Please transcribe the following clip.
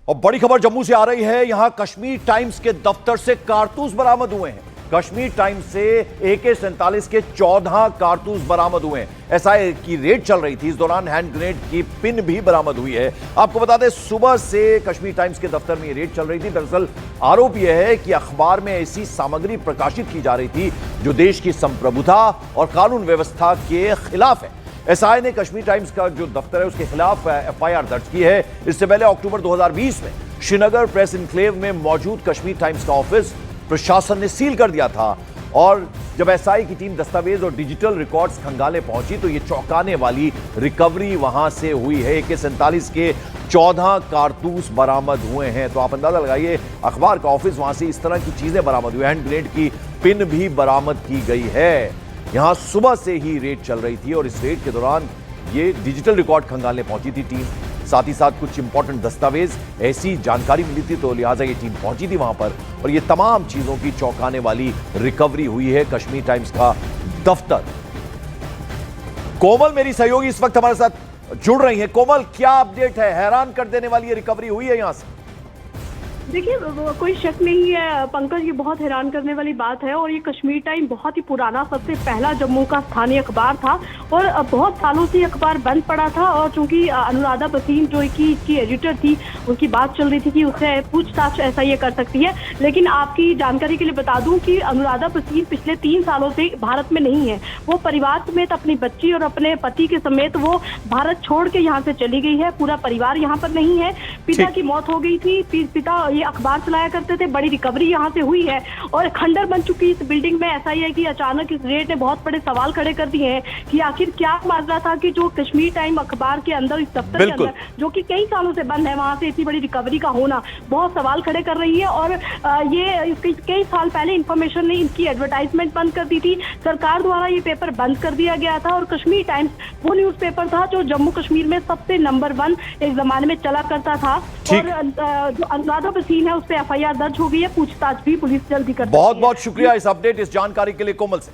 और बड़ी खबर जम्मू से आ रही है। यहां कश्मीर टाइम्स के दफ्तर से कारतूस बरामद हुए हैं। कश्मीर टाइम्स से AK-47 के 14 कारतूस बरामद हुए हैं। SI की रेड चल रही थी, इस दौरान हैंड ग्रेनेड की पिन भी बरामद हुई है। आपको बता दें, सुबह से कश्मीर टाइम्स के दफ्तर में ये रेड चल रही थी। दरअसल आरोप यह है कि अखबार में ऐसी सामग्री प्रकाशित की जा रही थी जो देश की संप्रभुता और कानून व्यवस्था के खिलाफ है। SI ने कश्मीर टाइम्स का जो दफ्तर है उसके खिलाफ FIR दर्ज की है। इससे पहले अक्टूबर 2020 में श्रीनगर प्रेस इनक्लेव में मौजूद कश्मीर टाइम्स का ऑफिस प्रशासन ने सील कर दिया था। और जब SI की टीम दस्तावेज और डिजिटल रिकॉर्ड्स खंगाले पहुंची तो ये चौंकाने वाली रिकवरी वहां से हुई है। AK-47 के 14 कारतूस बरामद हुए हैं। तो आप अंदाजा लगाइए, अखबार का ऑफिस, वहां से इस तरह की चीजें बरामद हुई। हैंड ग्रेनेड की पिन भी बरामद की गई है। यहां सुबह से ही रेड चल रही थी और इस रेड के दौरान ये डिजिटल रिकॉर्ड खंगालने पहुंची थी टीम। साथ ही साथ कुछ इंपॉर्टेंट दस्तावेज, ऐसी जानकारी मिली थी तो लिहाजा ये टीम पहुंची थी वहां पर और ये तमाम चीजों की चौंकाने वाली रिकवरी हुई है। कश्मीर टाइम्स का दफ्तर। कोमल मेरी सहयोगी इस वक्त हमारे साथ जुड़ रही है। कोमल, क्या अपडेट है? हैरान कर देने वाली ये रिकवरी हुई है यहां से। देखिए, कोई शक नहीं है पंकज, ये बहुत हैरान करने वाली बात है। और ये कश्मीर टाइम बहुत ही पुराना, सबसे पहला जम्मू का स्थानीय अखबार था और बहुत सालों से अखबार बंद पड़ा था। और चूंकि अनुराधा भसीन जो कि इसकी एडिटर थी, उनकी बात चल रही थी कि उससे पूछताछ ऐसा ये कर सकती है। लेकिन आपकी जानकारी के लिए बता दूं कि अनुराधा भसीन पिछले 3 सालों से भारत में नहीं है। वो परिवार समेत, अपनी बच्ची और अपने पति के समेत वो भारत छोड़ के यहाँ से चली गई है। पूरा परिवार यहाँ पर नहीं है। पिता की मौत हो गई थी। पिता ये अखबार चलाया करते थे। बड़ी रिकवरी यहाँ से हुई है और खंडर बन चुकी इस बिल्डिंग में। ऐसा ही है कि अचानक इस रेड ने बहुत बड़े सवाल खड़े कर दिए हैं कि आखिर क्या माजरा था कि जो कश्मीर टाइम अखबार के अंदर, इस दफ्तर के अंदर, जो कि कई सालों से बंद है, वहां से इतनी बड़ी रिकवरी का होना बहुत सवाल खड़े कर रही है। और ये कई साल पहले इंफॉर्मेशन ने इनकी एडवर्टाइजमेंट बंद कर दी थी। सरकार द्वारा ये पेपर बंद कर दिया गया था और कश्मीर टाइम्स वो न्यूज पेपर था जो जम्मू कश्मीर में सबसे नंबर 1 एक जमाने में चला करता था। और जो अनुराधा भसीन है उस पर FIR दर्ज हो गई है। पूछताछ भी पुलिस जल्दी कर। बहुत बहुत शुक्रिया इस अपडेट, इस जानकारी के लिए कोमल से।